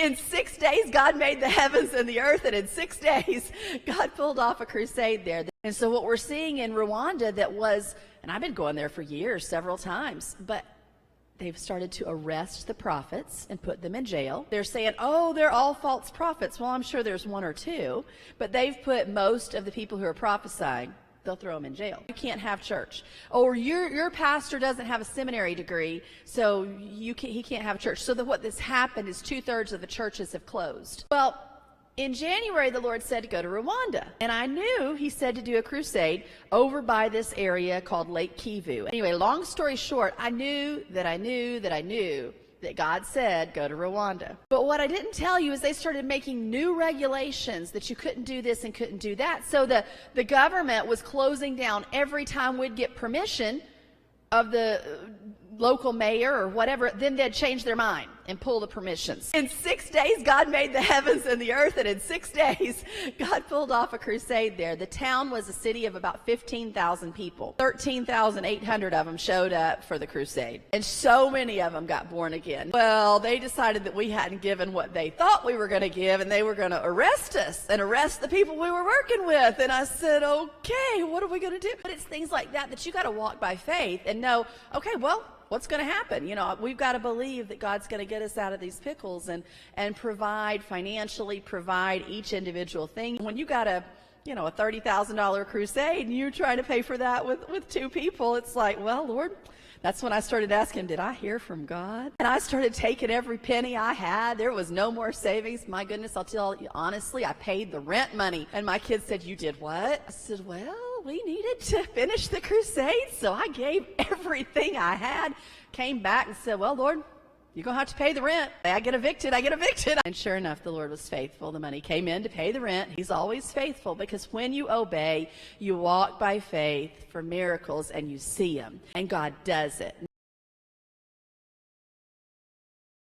In 6 days, God made the heavens and the earth, and in 6 days, God pulled off a crusade there. And so what we're seeing in Rwanda and I've been going there for years, several times, but they've started to arrest the prophets and put them in jail. They're saying, oh, they're all false prophets. Well, I'm sure there's one or two, but they've put most of the people who are prophesying, they'll throw them in jail. You can't have church. Or your pastor doesn't have a seminary degree, so he can't have church. So what has happened is 2/3 of the churches have closed. Well, in January, the Lord said to go to Rwanda. And I knew he said to do a crusade over by this area called Lake Kivu. Anyway, long story short, I knew that God said, go to Rwanda. But what I didn't tell you is they started making new regulations that you couldn't do this and couldn't do that. So the government was closing down every time we'd get permission of the local mayor or whatever, then they'd change their mind and pull the permissions. In 6 days, God made the heavens and the earth, and in 6 days, God pulled off a crusade there. The town was a city of about 15,000 people. 13,800 of them showed up for the crusade, and so many of them got born again. Well, they decided that we hadn't given what they thought we were going to give, and they were going to arrest us and arrest the people we were working with. And I said, okay, what are we going to do? But it's things like that you got to walk by faith and know, okay, well, what's going to happen? We've got to believe that God's going to get us out of these pickles and financially provide each individual thing. When you got a $30,000 crusade and you're trying to pay for that with two people, it's like, well, Lord, that's when I started asking, did I hear from God? And I started taking every penny I had. There was no more savings. My goodness, I'll tell you honestly, I paid the rent money. And my kids said, you did what? I said, well, we needed to finish the crusade, so I gave everything I had, came back and said, well, Lord, you're going to have to pay the rent. I get evicted. And sure enough, the Lord was faithful. The money came in to pay the rent. He's always faithful, because when you obey, you walk by faith for miracles and you see them, and God does it.